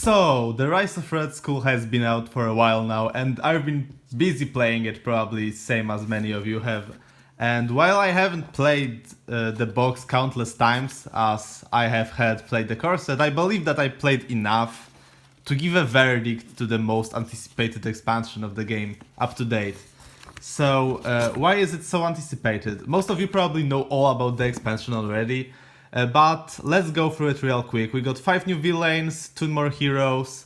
So, the Rise of Red Skull has been out for a while now, and I've been busy playing it, probably same as many of you have. And while I haven't played the box countless times, as I have had played the core set, I believe that I played enough to give a verdict to the most anticipated expansion of the game up to date. So, why is it so anticipated? Most of you probably know all about the expansion already, but let's go through it real quick. We got 5 new villains, 2 more heroes,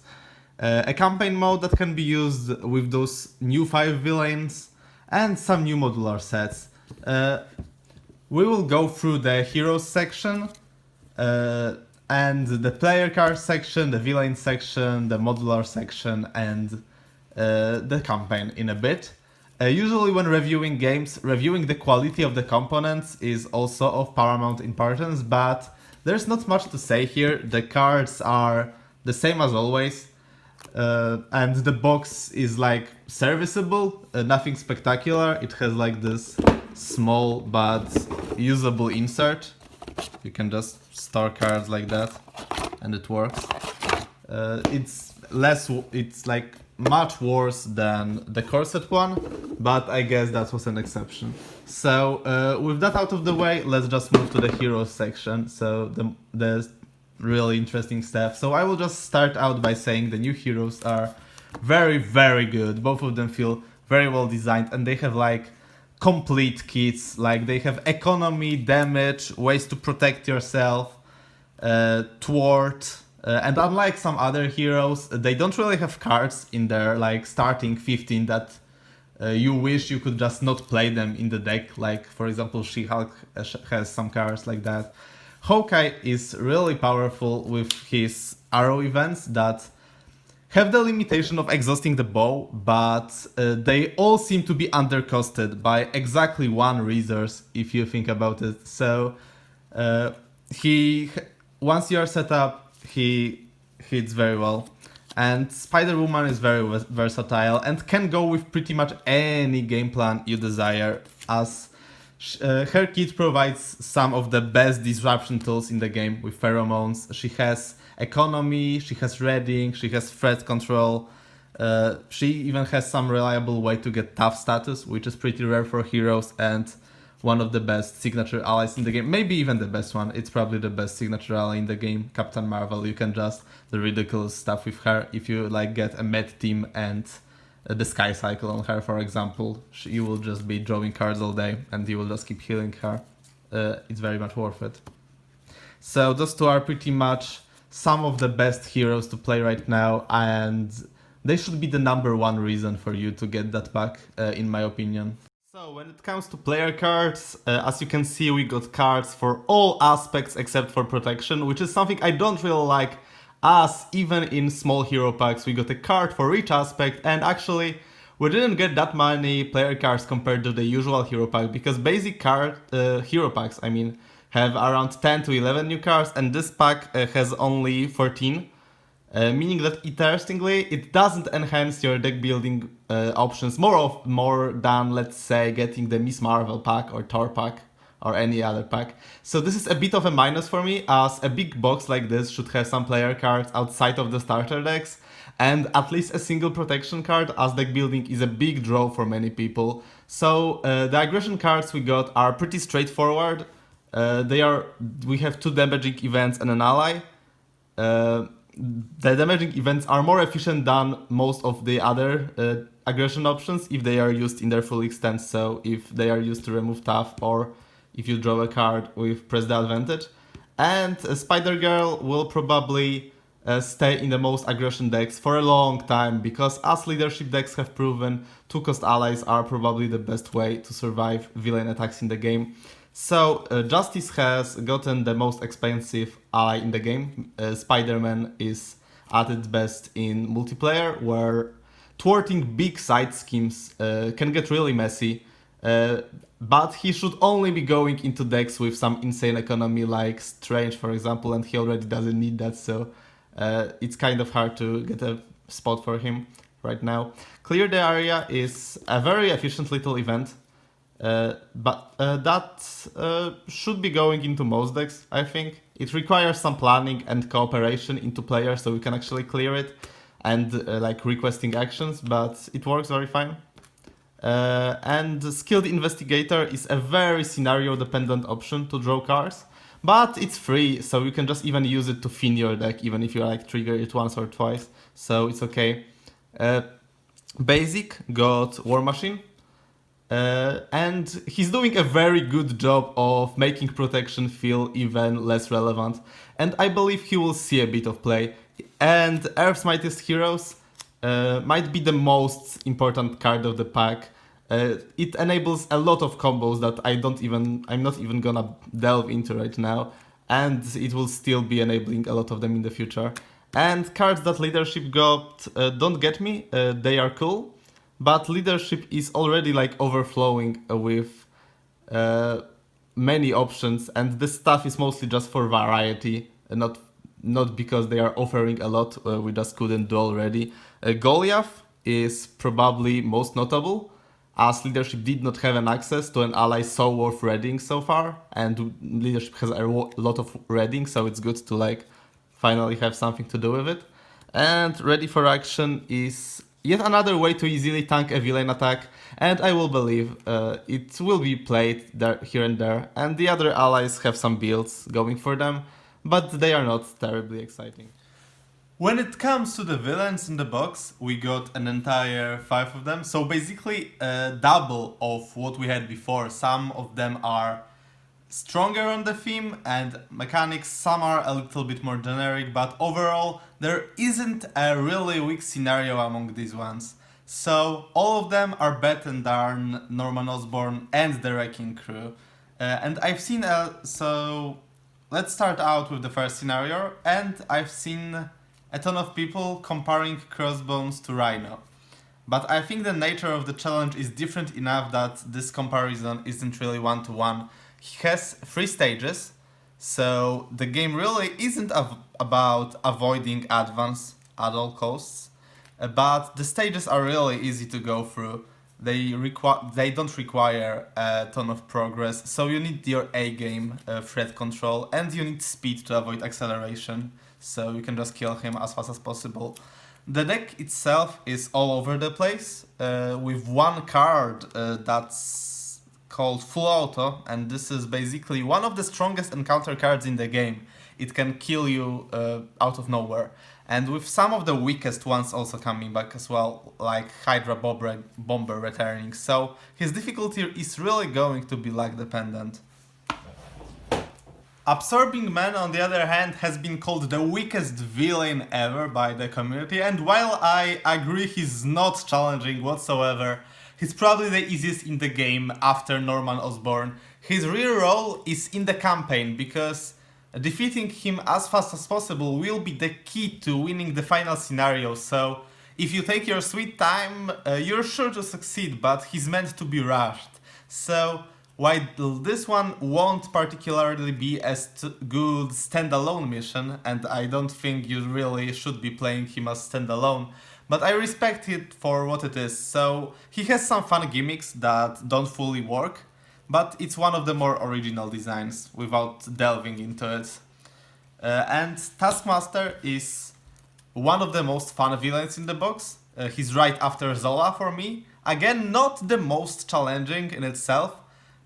a campaign mode that can be used with those new 5 villains, and some new modular sets. We will go through the heroes section, and the player card section, the villain section, the modular section, and the campaign in a bit. Usually when reviewing games, reviewing the quality of the components is also of paramount importance, but there's not much to say here. The cards are the same as always, and the box is like serviceable, nothing spectacular. It has like this small but usable insert. You can just store cards like that and it works. It's like much worse than the corset one, but I guess that was an exception. So with that out of the way, let's just move to the heroes section. So the really interesting stuff. So I will just start out by saying the new heroes are very, very good. Both of them feel very well designed, and they have like complete kits. Like they have economy, damage, ways to protect yourself, thwart. And unlike some other heroes, they don't really have cards in their like starting 15 that you wish you could just not play them in the deck. Like for example, She-Hulk has some cards like that. Hawkeye is really powerful with his arrow events that have the limitation of exhausting the bow, but they all seem to be undercosted by exactly 1 resource if you think about it. So once you are set up, he hits very well. And Spider-Woman is very versatile and can go with pretty much any game plan you desire, as her kit provides some of the best disruption tools in the game with pheromones. She has economy, she has reading, she has threat control. She even has some reliable way to get tough status, which is pretty rare for heroes, and one of the best signature allies in the game, maybe even the best one. It's probably the best signature ally in the game, Captain Marvel. You can just the ridiculous stuff with her. If you like get a med team and the Sky Cycle on her, for example, you will just be drawing cards all day and you will just keep healing her. It's very much worth it. So those two are pretty much some of the best heroes to play right now, and they should be the #1 reason for you to get that pack, in my opinion. So when it comes to player cards, as you can see, we got cards for all aspects except for protection, which is something I don't really like, as even in small hero packs we got a card for each aspect, and actually we didn't get that many player cards compared to the usual hero pack, because basic hero packs, I mean, have around 10 to 11 new cards, and this pack has only 14. Meaning that, interestingly, it doesn't enhance your deck building options more than, let's say, getting the Miss Marvel pack or Thor pack or any other pack. So this is a bit of a minus for me, as a big box like this should have some player cards outside of the starter decks, and at least a single protection card, as deck building is a big draw for many people. So the aggression cards we got are pretty straightforward. We have 2 damaging events and an ally. The damaging events are more efficient than most of the other aggression options if they are used in their full extent, so if they are used to remove tough or if you draw a card with press the advantage. And Spider-Girl will probably stay in the most aggression decks for a long time, because as leadership decks have proven, 2-cost allies are probably the best way to survive villain attacks in the game. So Justice has gotten the most expensive ally in the game. Spider-Man is at its best in multiplayer, where thwarting big side schemes can get really messy, but he should only be going into decks with some insane economy like Strange, for example, and he already doesn't need that, so it's kind of hard to get a spot for him right now. Clear the Area is a very efficient little event. But that should be going into most decks, I think. It requires some planning and cooperation into players so we can actually clear it and like requesting actions, but it works very fine. And Skilled Investigator is a very scenario dependent option to draw cards, but it's free, so you can just even use it to fin your deck even if you like trigger it once or twice, so it's okay. Basic got War Machine, and he's doing a very good job of making protection feel even less relevant, and I believe he will see a bit of play. And Earth's Mightiest Heroes might be the most important card of the pack. It enables a lot of combos that I'm not even gonna delve into right now, and it will still be enabling a lot of them in the future. And cards that Leadership got, don't get me, they are cool, but Leadership is already like overflowing with many options, and this stuff is mostly just for variety, not because they are offering a lot we just couldn't do already. Goliath is probably most notable, as Leadership did not have an access to an ally so worth reading so far, and Leadership has a lot of reading, so it's good to like finally have something to do with it. And Ready for Action is yet another way to easily tank a villain attack, and I will believe it will be played there, here and there, and the other allies have some builds going for them, but they are not terribly exciting. When it comes to the villains in the box, we got an entire 5 of them, so basically double of what we had before. Some of them are stronger on the theme and mechanics, some are a little bit more generic, but overall there isn't a really weak scenario among these ones. So all of them are better than Norman Osborn and the Wrecking Crew. And I've seen, so let's start out with the first scenario, and I've seen a ton of people comparing Crossbones to Rhino. But I think the nature of the challenge is different enough that this comparison isn't really one-to-one. He has 3 stages, so the game really isn't about avoiding advance at all costs, but the stages are really easy to go through. They don't require a ton of progress, so you need your A-game threat control, and you need speed to avoid acceleration, so you can just kill him as fast as possible. The deck itself is all over the place, with one card that's called Full Auto, and this is basically one of the strongest encounter cards in the game. It can kill you out of nowhere, and with some of the weakest ones also coming back as well, like Hydra Bomber returning, so his difficulty is really going to be luck dependent. Absorbing Man, on the other hand, has been called the weakest villain ever by the community, and while I agree he's not challenging whatsoever, he's probably the easiest in the game after Norman Osborn. His real role is in the campaign, because defeating him as fast as possible will be the key to winning the final scenario, so if you take your sweet time, you're sure to succeed, but he's meant to be rushed. So while this one won't particularly be a good standalone mission, and I don't think you really should be playing him as standalone, but I respect it for what it is. So he has some fun gimmicks that don't fully work, but it's one of the more original designs without delving into it. And Taskmaster is one of the most fun villains in the box. He's right after Zola for me. Again, not the most challenging in itself,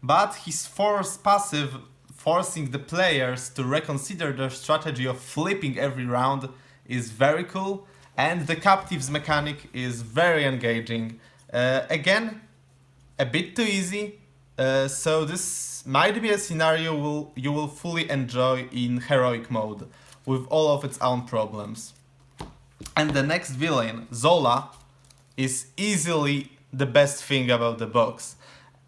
but his force passive forcing the players to reconsider their strategy of flipping every round is very cool, and the captives mechanic is very engaging. Again, a bit too easy, so this might be a scenario you will fully enjoy in heroic mode, with all of its own problems. And the next villain, Zola, is easily the best thing about the box.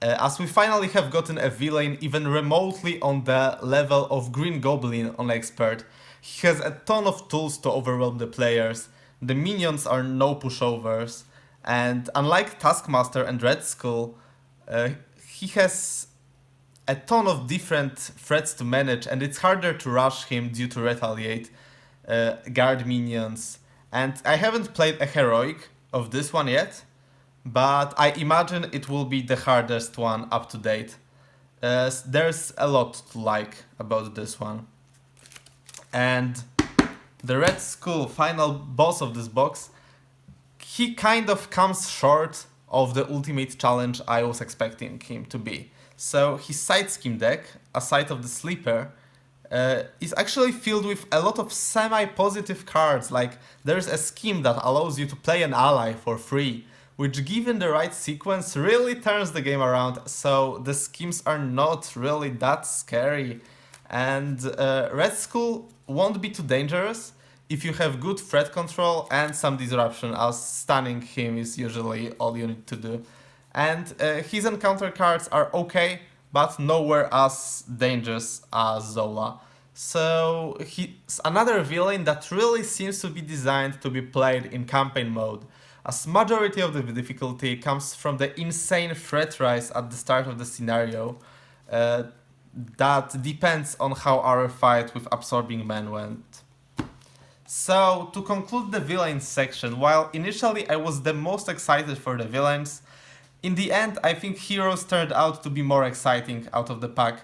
As we finally have gotten a villain even remotely on the level of Green Goblin on Expert, he has a ton of tools to overwhelm the players, the minions are no pushovers, and unlike Taskmaster and Red Skull, he has a ton of different threats to manage, and it's harder to rush him due to Retaliate, guard minions, and I haven't played a heroic of this one yet, but I imagine it will be the hardest one up to date. There's a lot to like about this one. And the Red Skull, final boss of this box, he kind of comes short of the ultimate challenge I was expecting him to be. So his side scheme deck, aside of the sleeper, is actually filled with a lot of semi-positive cards. Like there's a scheme that allows you to play an ally for free, which given the right sequence really turns the game around. So the schemes are not really that scary. And Red Skull won't be too dangerous if you have good threat control and some disruption, as stunning him is usually all you need to do. And his encounter cards are okay, but nowhere as dangerous as Zola. So he's another villain that really seems to be designed to be played in campaign mode, as majority of the difficulty comes from the insane threat rise at the start of the scenario. That depends on how our fight with Absorbing Man went. So, to conclude the villains section, while initially I was the most excited for the villains, in the end I think heroes turned out to be more exciting out of the pack,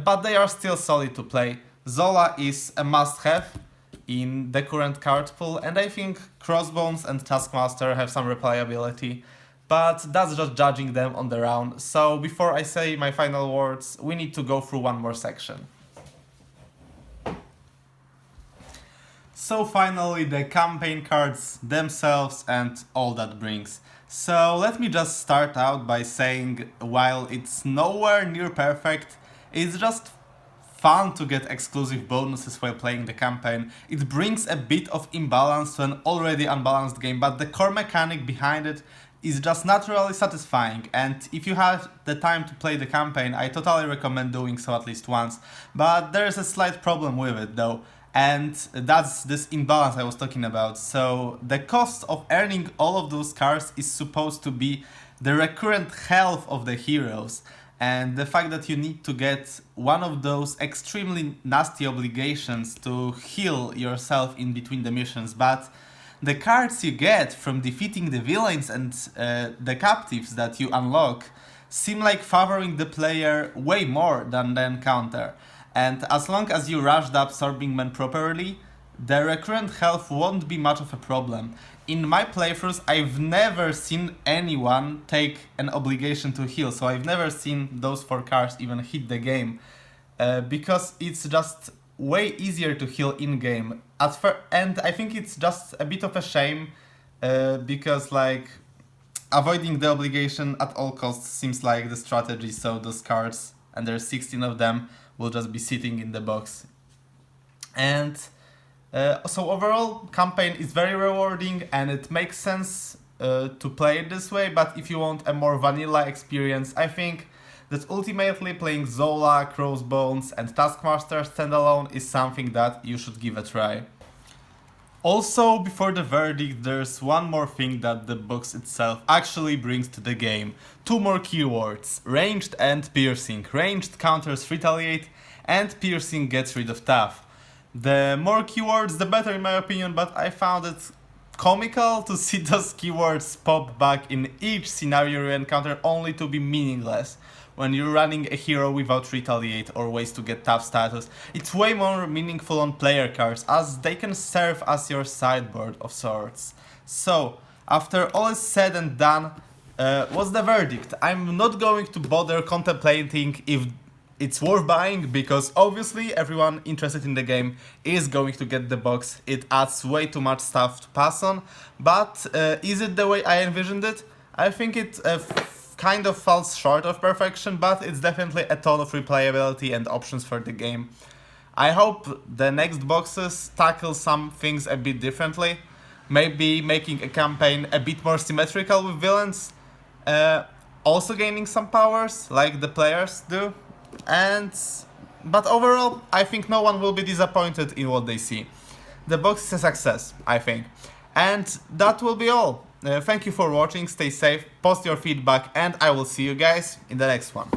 but they are still solid to play. Zola is a must-have in the current card pool, and I think Crossbones and Taskmaster have some replayability, but that's just judging them on the round. So before I say my final words, we need to go through one more section. So finally, the campaign cards themselves and all that brings. So let me just start out by saying, while it's nowhere near perfect, it's just fun to get exclusive bonuses while playing the campaign. It brings a bit of imbalance to an already unbalanced game, but the core mechanic behind it is just naturally satisfying, and if you have the time to play the campaign, I totally recommend doing so at least once. But there's a slight problem with it though, and that's this imbalance I was talking about. So the cost of earning all of those cards is supposed to be the recurrent health of the heroes, and the fact that you need to get one of those extremely nasty obligations to heal yourself in between the missions. But the cards you get from defeating the villains and the captives that you unlock seem like favoring the player way more than the encounter. And as long as you rush the Absorbing Man properly, the recurrent health won't be much of a problem. In my playthroughs, I've never seen anyone take an obligation to heal, so I've never seen those 4 cards even hit the game, because it's just way easier to heal in-game. And I think it's just a bit of a shame, because like avoiding the obligation at all costs seems like the strategy, so those cards, and there's 16 of them, will just be sitting in the box. And so overall, campaign is very rewarding and it makes sense to play it this way, but if you want a more vanilla experience, I think that ultimately playing Zola, Crossbones and Taskmaster standalone is something that you should give a try. Also, before the verdict, there's one more thing that the box itself actually brings to the game. 2 more keywords, ranged and piercing. Ranged counters retaliate and piercing gets rid of tough. The more keywords the better in my opinion, but I found it comical to see those keywords pop back in each scenario you encounter only to be meaningless when you're running a hero without retaliate or ways to get tough status. It's way more meaningful on player cards, as they can serve as your sideboard of sorts. So, after all is said and done, what's the verdict? I'm not going to bother contemplating if it's worth buying, because obviously everyone interested in the game is going to get the box. It adds way too much stuff to pass on, but is it the way I envisioned it? I think it kind of falls short of perfection, but it's definitely a ton of replayability and options for the game. I hope the next boxes tackle some things a bit differently, maybe making a campaign a bit more symmetrical with villains, also gaining some powers like the players do. But overall, I think no one will be disappointed in what they see. The box is a success, I think. And that will be all. Thank you for watching, stay safe, post your feedback, and I will see you guys in the next one.